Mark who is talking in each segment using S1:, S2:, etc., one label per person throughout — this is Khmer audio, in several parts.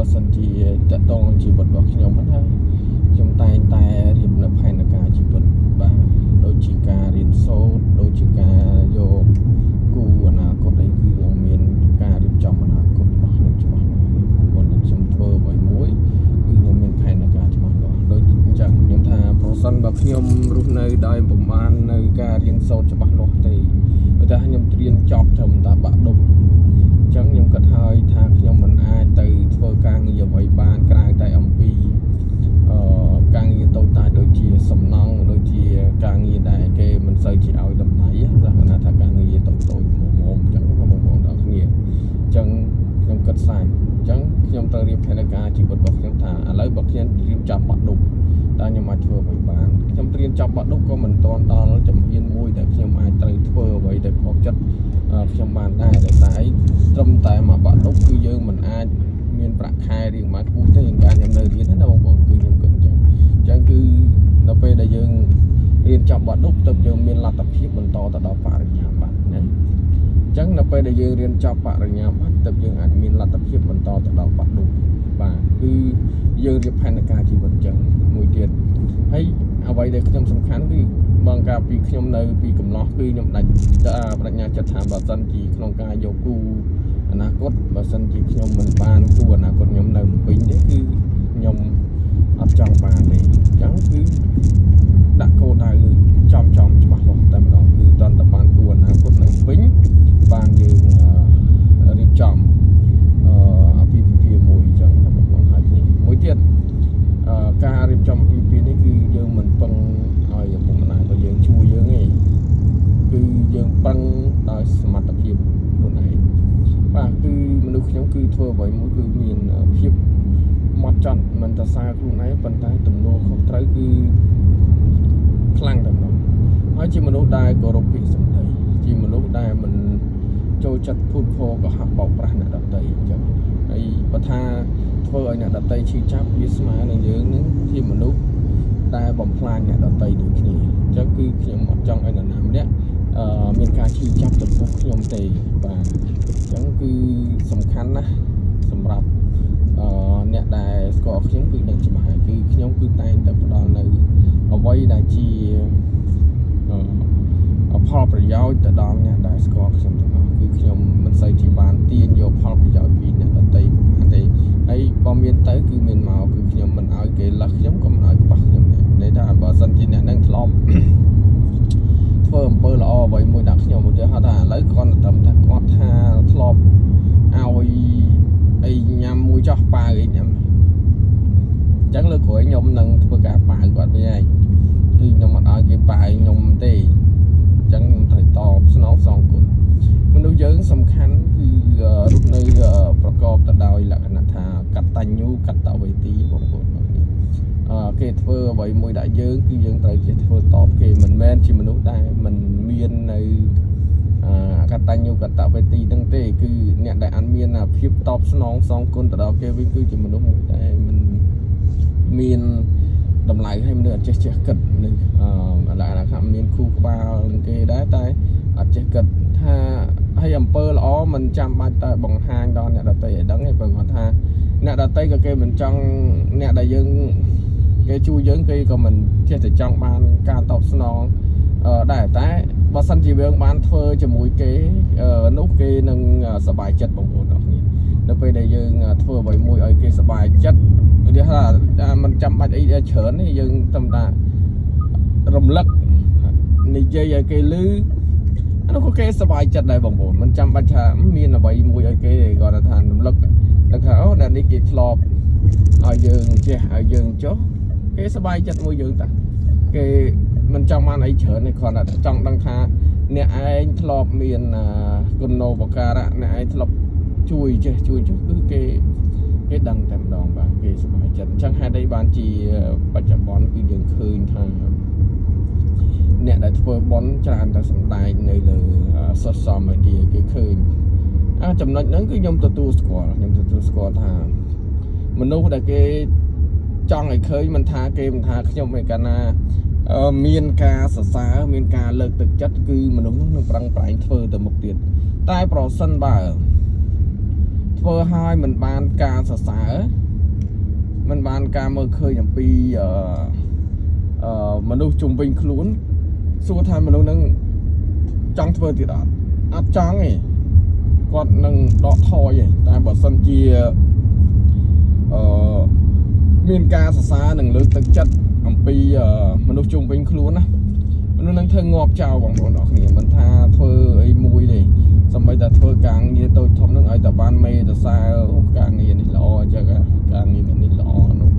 S1: បើសិនជាតកតងជីវិតរបស់ខ្ញុំហ្នឹងខ្ញុំតែងតែរៀបនៅផែនការជីវិតបាទដូចជាការរៀនសូត្រដូចជាការយកគូអនាគតអីគឺខ្ញុំមានការរៀបចំអនាគតរបស់ខ្ញុំច្បាស់លាស់មុននឹងខ្ញុំធ្វើអ្វីមួយគឺខ្ញុំមានផែនការច្បាស់លាស់ដូចអញ្ចឹងខ្ញុំថាប្រសិនបើខ្ញុំរស់នៅដោយប្រមាណនៅការរៀនសូត្រច្បាស់លាស់ទេបើថាខ្ញុំត្រៀមចប់ត្រឹមតែបាក់ឌុបអញ្ចឹងខ្ញុំគិតហើយថាខ្ញុំមិនអាចទៅធ្វើការងារអ្វីបានក្រៅតែអំពីការងារតូចតាចដូចជាសំណង់ដូចជាការងារដែលគេមិនសូវជាឲ្យតម្លៃលក្ខណៈថាការងារតូចមុំអញ្ចឹងបងប្អូនទាំងគ្នាអញ្ចឹងខ្ញុំគិតស្អាតអញ្ចឹងខ្ញុំត្រូវរៀបផែនការជីវិតរបស់ខ្ញុំថាឥឡូវបើខ្ញុំរៀបចំបាក់ឌុបតើខ្ញុំអាចធ្វើអ្វីបានខ្ញុំត្រៀមចាប់បាក់ឌុបក៏មិនទាន់ដល់ជំហានមួយដែលខ្ញុំអាចត្រូវធ្វើអ្វីដែលខុសចិត្តខ្ញុំបានដែរតែអីត្រឹមតែមកបាក់ឌុបគឺយើងមិនអាចមានប្រាក់ខែរៀងមកខ្ពស់ទេការខ្ញុំនៅរៀនណាបងប្អូនគឺខ្ញុំគិតអញ្ចឹងគឺនៅពេលដែលយើងរៀនចប់បាក់ឌុបទៅយើងមានលទ្ធភាពបន្តទៅដល់បរិញ្ញាបត្រណាអញ្ចឹងនៅពេលដែលយើងរៀនចប់បរិញ្ញាបត្រទៅយើងអាចមានលទ្ធភាពបន្តទៅដល់បាក់ឌុបបាទគឺយើងរៀបផែនការជីវិតអញ្ចឹងមួយទៀតហើយអ្វីដែលខ្ញុំសំខាន់គឺបងកាលពីខ្ញុំនៅពីកំឡោះគឺខ្ញុំដាច់បញ្ញាចិត្តថាបើសិនជាក្នុងការយកគូអនាគតបើសិនជាខ្ញុំមិនបានគូអនាគតខ្ញុំនៅពេញទេគឺខ្ញុំអត់ចង់បានទេអញ្ចឹងគឺដាក់គោលដៅចំច្បាស់លាស់តែម្ដងគឺតន្តបានគូអនាគតនៅពេញបានយើងរៀបចំអាពាហ៍ពិពាហ៍មួយអញ្ចឹងបងប្អូនហើយគ្នាមួយទៀតការរៀបចំអាពាហ៍ពិពាហ៍នេះគឺយើងមិនពឹងឲ្យឪពុកម្ដាយរបស់យើងជួយយើងទេគឺយើងពឹងដោយសមត្ថភាពខ្លួនឯងបាទគឺមនុស្សខ្ញុំគឺធ្វើអ្វីមួយគឺមានភាពម៉ត់ចត់មិនតសើខ្លួនឯងប៉ុន្តែទំនួលខុសត្រូវគឺខ្លាំងតែម្ដងហើយជាមនុស្សដែលគោរពពាក្យសម្ដីជាមនុស្សដែលមិនចូលចិត្តភូតភរកុហកបោកប្រាស់អ្នកដទៃអញ្ចឹងហើយបើថាធ្វើឲ្យអ្នកដទៃឈឺចាប់វាស្មើនឹងយើងនឹងជាមនុស្សដែលបំផ្លាញអ្នកដទៃដូចគ្នាអញ្ចឹងគឺខ្ញុំអត់ចង់ឲ្យនរណាម្នាក់មានការឈឺចាប់ចំពោះខ្ញុំទេបាទអញ្ចឹងគឺសំខាន់ណាស់សម្រាប់អ្នកដែលស្គាល់ខ្ញុំគឺដឹងច្បាស់ហើយគឺខ្ញុំគឺតែងតែផ្ដល់នៅអ្វីដែលជាផលប្រយោជន៍ទៅដល់អ្នកដែលស្គាល់ខ្ញុំទាំងអស់គឺខ្ញុំមិនសូវជាបានទាញយកផលប្រយោជន៍ពីអ្នកដទៃប្រហែលទេហើយបើមានទៅគឺមានមកគឺខ្ញុំមិនឲ្យគេលះខ្ញុំក៏មិនឲ្យខ្វះខ្ញុំដែរន័យថាបើសិនជាអ្នកនឹងធ្លាប់ធ្វើអំពើល្អអ្វីមួយដាក់ខ្ញុំឧទាហរណ៍ថាឥឡូវគាត់ត្រឹមថាគាត់ថាធ្លាប់ឲ្យអីញ៉ាំមួយចោះប៉ាវអីញ៉ាំអញ្ចឹងលើក្រោយខ្ញុំនឹងធ្វើការប៉ាវគាត់វិញហើយគឺខ្ញុំអត់ឲ្យគេប៉ាវខ្ញុំទេអញ្ចឹងខ្ញុំត្រូវតបស្នងសងគុណមនុស្សយើងសំខាន់គឺរស់នៅប្រកបទៅដោយលក្ខណៈថាកតញ្ញូកតវេទីបងប្អូនគេធ្វើអ្វីមួយដាក់យើងគឺយើងត្រូវចេះធ្វើតបគេមិនមែនជាមនុស្សដែលមិនមាននៅកតញ្ញូកតវេទីហ្នឹងទេគឺអ្នកដែលអត់មានភាពតបស្នងសងគុណទៅដល់គេវិញគឺជាមនុស្សដែលមិនមានតម្លៃឲ្យមនុស្សអត់ចេះគិតនឹងលក្ខណៈថាមានគូក្បាលនឹងគេដែរតែអត់ចេះគិតថាហើយអំពើល្អមិនចាំបាច់តែបង្ហាញដល់អ្នកដទៃឲ្យដឹងទេព្រោះគាត់ថាអ្នកដទៃក៏គេមិនចង់អ្នកដែលយើងគេជួយយើងគេក៏មិនចេះតែចង់បានការតបស្នងដែរតែបើសិនជាយើងបានធ្វើជាមួយគេនោះគេនឹងសប្បាយចិត្តបងប្អូនអរគ្នានៅពេលដែលយើងធ្វើអ្វីមួយឲ្យគេសប្បាយចិត្តឧទាហរណ៍ថាមិនចាំបាច់អីច្រើនទេយើងត្រឹមតែរំលឹកនិយាយឲ្យគេឮអានោះក៏គេសប្បាយចិត្តដែរបងប្អូនមិនចាំបាច់ថាមានអ្វីមួយឲ្យគេគាត់ថារំលឹកដឹងថាអូអ្នកនេះគេធ្លាប់ឲ្យយើងចេះឲ្យយើងចុះគេសប្បាយចិត្តមួយយើងតាគេមិនចង់បានអីច្រើនទេគ្រាន់តែចង់ដឹងថាអ្នកឯងធ្លាប់មានគុណូបការៈអ្នកឯងធ្លាប់ជួយចេះជួយចុះគឺគេដឹងតែម្ដងបាទគេសប្បាយចិត្តអញ្ចឹងហេតុអីបានជាបច្ចុប្បន្នគឺយើងឃើញថាអ្នកដែលធ្វើបន់ច្រើនតែសម្ដែងនៅលើ social media គេឃើញចំណុចហ្នឹងគឺខ្ញុំទទួលស្គាល់ថាមនុស្សដែលគេចង់ឲ្យឃើញមិនថាគេមិនថាខ្ញុំឯកាលណាមានការសរសើរមានការលើកទឹកចិត្តគឺមនុស្សនោះនឹងប្រឹងប្រែងធ្វើទៅមុខទៀតតែប្រសិនបើ ធ្វើឲ្យមិនបានការសរសើរមិនបានការមើលឃើញអំពីមនុស្សជុំវិញខ្លួនសួរថាមនុស្សនឹងចង់ធ្វើទៀតអត់ចង់ទេគាត់នឹងដកថយទេតែបើសិនជាមានការសរសើរនិងលើកទឹកចិត្តអំពីមនុស្សជុំវិញខ្លួនណាមនុស្សនឹងធ្វើងាប់ចោលបងប្អូនអរគ្នាមិនថាធ្វើអីមួយទេសម្បីតែធ្វើការងារតូចធំនឹងឲ្យតែបានមេសរសើរការងារនេះល្អអញ្ចឹងការងារនេះល្អនោះ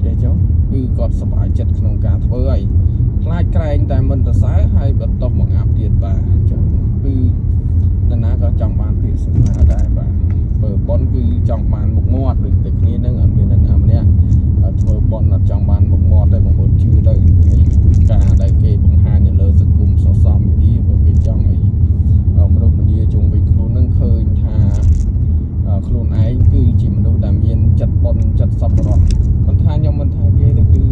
S1: ចេះចុះគឺគាត់សប្បាយចិត្តក្នុងការធ្វើហើយខ្លាចក្រែងតែមិនសរសើរហើយបន្តមកអាប់ទៀតបាទអញ្ចឹងគឺនរណាក៏ចង់បានពាក្យសរសើរដែរបាទធ្វើប៉ុនគឺចង់បានមុខមាត់ដូចតែគ្នានឹងអត់មាននរណាម្នាក់ធ្វើប៉ុនអត់ចង់បានមុខមាត់តែបងប្អូនជឿទៅហើយការដែលគេបង្ហាញនៅលើសង្គមសង្គមវិទ្យាក៏គេចង់ឲ្យមនុស្សម្នាជុំវិញខ្លួននឹងឃើញថាខ្លួនឯងគឺជាមនុស្សដែលមានចិត្តប៉ុនចិត្តសប្បុរសមិនថាខ្ញុំមិនថាគេទេគឺ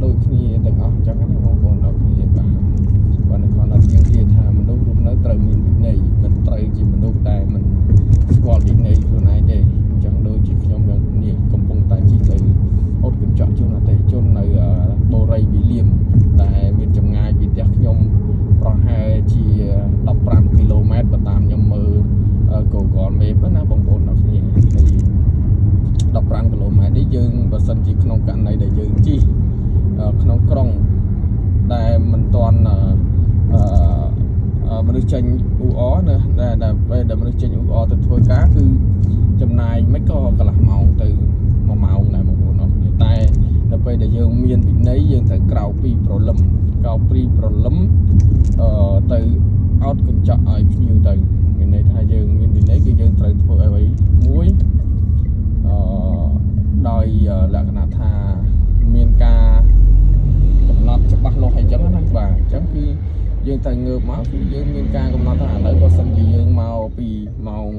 S1: ដូចគ្នាទាំងអស់អញ្ចឹងណាបងប្អូនដល់គ្នាបាទនៅក្នុងនាទីថាមនុស្សរស់នៅត្រូវមានវិន័យមិនត្រូវជាមនុស្សដែលមិនស្គាល់វិន័យខ្លួនឯងទេអញ្ចឹងដូចជាខ្ញុំនេះកំពុងតែជិះទៅអត់កញ្ចក់ជនអតិថិជននៅបូរីវិលៀមដែលមានចម្ងាយពីផ្ទះខ្ញុំប្រហែលជា15គីឡូម៉ែត្របើតាមខ្ញុំមើល Google Map ណាបងប្អូនអរគ្នាហើយ15គីឡូម៉ែត្រនេះយើងបើសិនជាក្នុងករណីដែលយើងជិះក្នុងក្រុងដែលមិនទាន់មនុស្សចេញអ៊ូអណាដែលពេលដែលមនុស្សចេញអ៊ូអទៅធ្វើការគឺចំណាយមិនក៏កន្លះម៉ោងទៅ1ម៉ោងដែរបងប្អូនអរគ្នាតែនៅពេលដែលយើងមានវិន័យយើងត្រូវក្រោកពីព្រលឹមទៅអោតកញ្ចក់ឲ្យភ្ញៀវទៅមានន័យថាយើងមានវិន័យគឺយើងត្រូវធ្វើអ្វីមួយដោយលក្ខណៈថាមានការកំណត់ច្បាស់លាស់អីចឹងណាបាទអញ្ចឹងគឺយើងត្រូវងើបមកគឺយើងមានការកំណត់ថាឥឡូវបើសិនជាយើងមកពីម៉ោង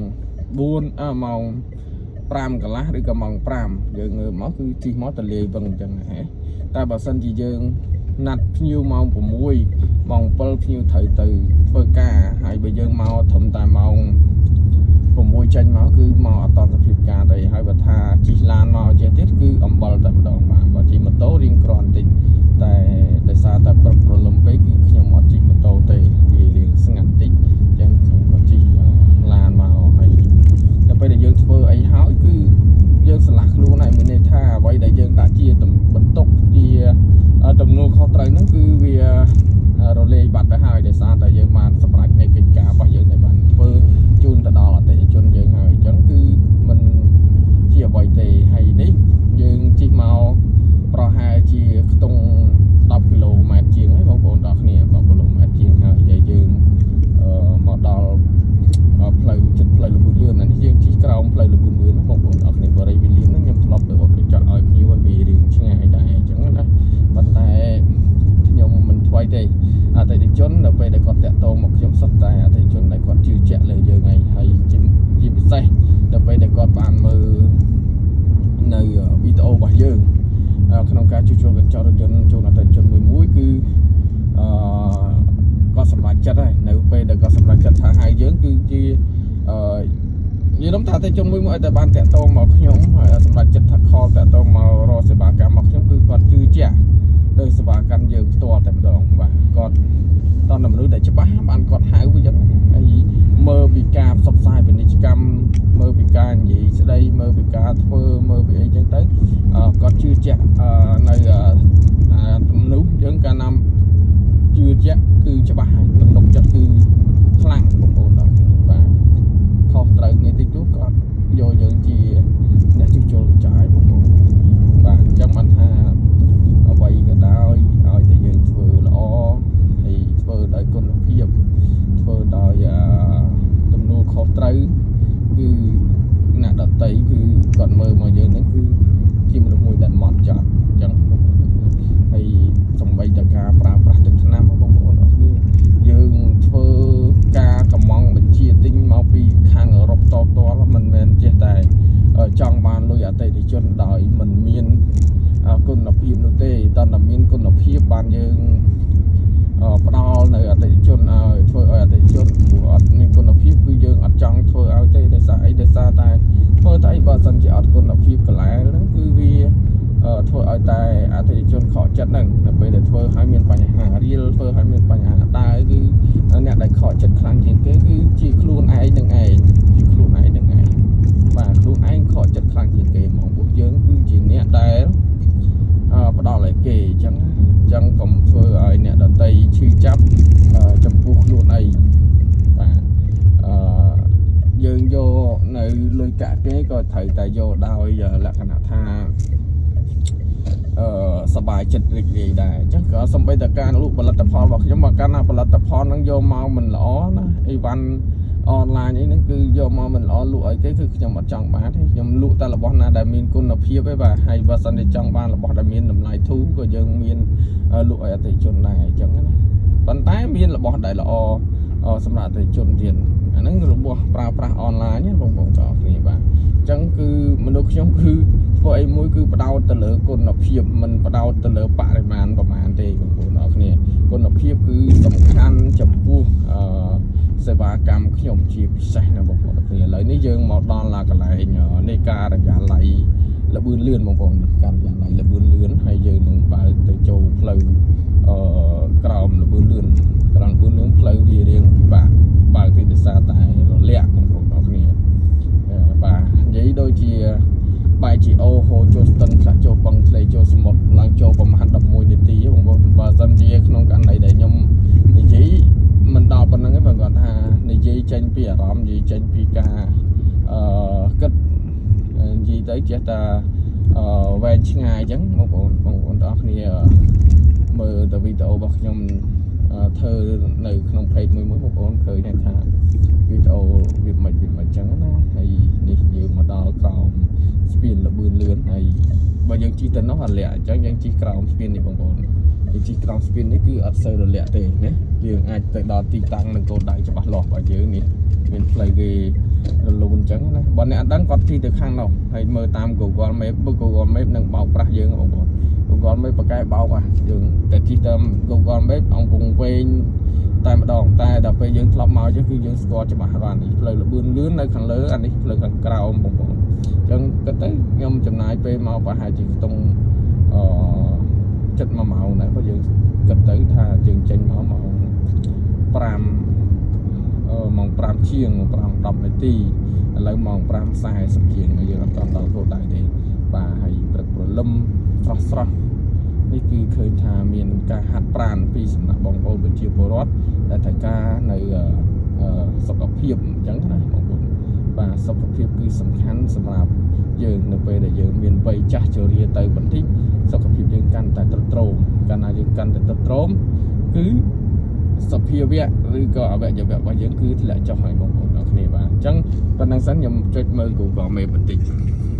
S1: 4ម៉ោង5កន្លះឬក៏ម៉ោង5យើងងើបមកគឺជិះមកទៅលាយវឹងអញ្ចឹងហ៎តែបើសិនជាយើងណាត់ភ្ញៀវម៉ោង6ម៉ោង7ភ្ញៀវត្រូវទៅធ្វើការហើយបើយើងមកធំតែម៉ោង6ចេញមកគឺមកអត់តសភាពការទៅហើយបើថាជិះឡានមកចេះទៀតគឺអំបិលតែម្ដងបាទបើជិះម៉ូតូរៀងក្រាន់តិចតែដោយសារតែព្រឹកព្រលឹមពេកគឺខ្ញុំអត់ជិះម៉ូតូទេវារៀងស្ងាត់តិចអញ្ចឹងខ្ញុំក៏ជិះឡានមកហើយដល់ពេលដែលយើងធ្វើអីហើយគឺយើងឆ្លាស់ខ្លួនហើយមានន័យថាអ្វីដែលយើងដាក់ជាបន្ទុកជាទំនួលខុសត្រូវហ្នឹងគឺវារលាយបាត់ទៅហើយដោយសារតែយើងបានសម្រេចនៃកិច្ចការរបស់យើងដែលបានធ្វើជូនទៅដល់អតិថិជនយើងហើយអញ្ចឹងគឺមិនជាអ្វីទេហើយនេះយើងជិះមកប្រហែលជាខ្ទង់10គីឡូម៉ែត្រជាងហើយបងប្អូនដល់គ្នា10គីឡូម៉ែត្រជាងហើយយើងមកដល់ផ្លូវចិត្តផ្លូវលបឿនលឿននេះយើងជិះក្រោមផ្លូវលបឿនលឿនណាបងប្អូនដល់គ្នាបរិយាវិលៀមហ្នឹងខ្ញុំធ្លាប់ទៅអត់កញ្ចក់ឲ្យភ្ញៀវឲ្យវារៀងឆ្ងាយដែរអញ្ចឹងណាប៉ុន្តែខ្ញុំមិនថ្មីទេអតិថិជននៅពេលដែលគាត់តាក់ទងមកខ្ញុំសុទ្ធតែអតិថិជនដែលគាត់ជឿជាក់លើយើងហើយជាពិសេសនៅពេលដែលគាត់បានមើលនៅវីដេអូរបស់យើងក្នុងការជួសជុលកញ្ចក់រថយន្តជូនអតិថិជនមួយគឺគាត់សម្រេចចិត្តហើយនៅពេលដែលគាត់សម្រេចចិត្តថាហើយយើងគឺជានិយាយថាអតិថិជនមួយឲ្យតែបានតាក់ទងមកខ្ញុំហើយសម្រេចចិត្តថាខលតាក់ទងមករកសេវាកម្មមកខ្ញុំគឺគាត់ជឿជាក់ដោយសេវាកម្មយើងផ្ទាល់តែម្ដងបាទគាត់តើមនុស្សដែលច្បាស់បានគាត់ហៅវិញចឹងហើយមើលពីការផ្សព្វផ្សាយពាណិជ្ជកម្មមើលពីការនិយាយស្ដីមើលពីការធ្វើមើលពីអីចឹងទៅគាត់ជឿជាក់នៅមនុស្សយើងកាលណាជឿជាក់គឺច្បាស់ហើយទំនុកចិត្តគឺខ្លាំងបងប្អូនដល់បាទខុសត្រូវគ្នាតិចតួចគាត់យកយើងជាអ្នកជួសជុលកញ្ចក់ឲ្យបងប្អូនបាទអញ្ចឹងបានថាអ្វីក៏ដោយឲ្យតែយើងធ្វើល្អហើយធ្វើដោយគុណភាពធ្វើដោយទំនួលខុសត្រូវគឺអ្នកដតីគឺគាត់មើលមកយើងហ្នឹងគឺជាមនុស្សមួយដែលហ្មត់ចត់អញ្ចឹងហើយសំបីតែការប្រើប្រាស់ទឹកថ្នាំបងប្អូនអរគ្នាយើងធ្វើការកម្មង់បញ្ជាទិញមកពីខាងអឺរ៉ុបតផ្ទាល់មិនមែនចេះតែចង់បានលុយអតិថិជនដោយមិនមានគុណភាពនោះទេតើតែមានគុណភាពបានយើងផ្ដល់នៅអតិថិជនឲ្យធ្វើឲ្យអតិថិជនព្រោះអត់មានគុណភាពគឺយើងអត់ចង់ធ្វើឲ្យទេដោយសារអីដោយសារតែ ស្អីបើសិនជាអត់គុណភាពកន្លែងហ្នឹងគឺវាធ្វើឲ្យតែអតិថិជនខកចិត្តហ្នឹងនៅពេលដែលធ្វើឲ្យមានបញ្ហារៀលធ្វើឲ្យមានបញ្ហាដើរគឺអ្នកដែលខកចិត្តខ្លាំងជាងគេគឺជាខ្លួនឯងនឹងឯងជាខ្លួនឯងនឹងឯងបាទខ្លួនឯងខកចិត្តខ្លាំងជាងគេហ្មងពួកយើងគឺជាអ្នកដែលផ្ដល់ឲ្យគេអញ្ចឹងកុំធ្វើឲ្យអ្នកដទៃឈឺចាប់ចំពោះខ្លួនឯងបាទយើងយកនៅលុយកាក់គេក៏ត្រូវតែយកដោយលក្ខណៈថាសบายចិត្តរីករាយដែរអញ្ចឹងក៏សំបីតការលក់ផលិតផលរបស់ខ្ញុំមកកាន់ណាផលិតផលហ្នឹងយកមកមិនល្អណាអីវ៉ាន់អនឡាញអីហ្នឹងគឺយកមកមិនល្អលក់ឲ្យគេគឺខ្ញុំអត់ចង់បានទេខ្ញុំលក់តែរបស់ណាដែលមានគុណភាពឯងបាទហើយបើសិនជាចង់បានរបស់ដែលមានតម្លៃធូរក៏យើងមានលក់ឲ្យអតិថិជនដែរអញ្ចឹងណាប៉ុន្តែមានរបស់ដែលល្អសម្រាប់អតិថិជនទៀតអាហ្នឹងរបស់ប្រើប្រាស់អនឡាញណាបងប្អូនទាំងអស់គ្នាបាទអញ្ចឹងគឺមនុស្សខ្ញុំគឺធ្វើអីមួយគឺបដោតទៅលើគុណភាពមិនបដោតទៅលើបរិមាណប្រមាណទេបងប្អូនទាំងអស់គ្នាគុណភាពគឺសំខាន់ចំពោះសេវាកម្មខ្ញុំជាពិសេសណាបងប្អូនទាំងគ្នាឥឡូវនេះយើងមកដល់កន្លែងនៃការិយាល័យលបឿនលឿនបងប្អូនការិយាល័យលបឿនលឿនហើយយើងនឹងបើកទៅចូលផ្លូវក្រោមលបឿនលឿនក្រោមលបឿនលឿនផ្លូវវារៀងពិបាកបើកទីដោយសារតែរលាក់បងប្អូនទាំងគ្នាបាទនិយាយដូចជាបាយជីអូហូរចូលស្ទឹងខ្លះចូលបឹងធ្លេចូលសមុទ្រឡើងចូលប្រហែល11នាទីបងប្អូនបើសិនជាក្នុងករណីដែលខ្ញុំនិយាយមិនដល់ប៉ុណ្្នឹងទេបើគាត់ថានិយាយចេញពីអារម្មណ៍និយាយចេញពីការគិតនិយាយទៅចេះតែវែងឆ្ងាយអញ្ចឹងបងប្អូនទាំងអស់គ្នាមើលទៅវីដេអូរបស់ខ្ញុំធ្វើនៅក្នុង page មួយបងប្អូនឃើញថាវីដេអូវាមិនអញ្ចឹងណាហើយនេះយើងមកដល់ក្រោមស្ពានលបឿនលឿនហើយបើយើងជិះទៅនោះអត់លាក់អញ្ចឹងយើងជិះក្រោមស្ពាននេះបងប្អូនយើងជិះក្រោមស្ពាននេះគឺអត់សូវរលាក់ទេណាយើងអាចទៅដល់ទីតាំងនឹងគោលដៅច្បាស់លាស់របស់យើងនេះមានផ្លូវគេរលូនអញ្ចឹងណាបើអ្នកអត់ដឹងគាត់ជិះទៅខាងនោះហើយមើលតាម Google Map Google Map នឹងបោកប្រាស់យើងបងប្អូន Google Map ប្រកែបោកយើងតែជិះតាម Google Map អង្គពងវែងតែម្ដងតែដល់ពេលយើងធ្លាប់មកគឺយើងស្គាល់ច្បាស់បាននេះផ្លូវលបឿនលឿននៅខាងលើអានេះផ្លូវខាងក្រោមបងប្អូនអញ្ចឹងគិតទៅខ្ញុំចំណាយពេលមកប្រហែលជាខ្ទង់ចិត្ត1ម៉ោងដែរព្រោះយើងគិតទៅថាយើងចេញមកម៉ោង5ជាង5-10នាទីឥឡូវម៉ោង5:40ជាងយើងអត់ដល់គោលដៅទេបាទហើយព្រឹកព្រលឹមស្រស់នេះគឺឃើញថាមានការហាត់ប្រាណពីសំណាក់បងប្អូនប្រជាពលរដ្ឋដែលត្រូវការនៅសុខភាពអញ្ចឹងណាបងប្អូនបាទសុខភាពគឺសំខាន់សម្រាប់យើងនៅពេលដែលយើងមានវ័យចាស់ជរាទៅបន្តិចសុខភាពយើងកាន់តែទ្រុឌទ្រោមកាលណាយើងកាន់តែទ្រុឌទ្រោមគឺសភាវៈឬក៏អវយវៈរបស់យើងគឺធ្លាក់ចុះហើយបងប្អូនទាំងគ្នាបាទអញ្ចឹងប៉ុណ្្នឹងសិនខ្ញុំចុចមើល Google Map បន្តិច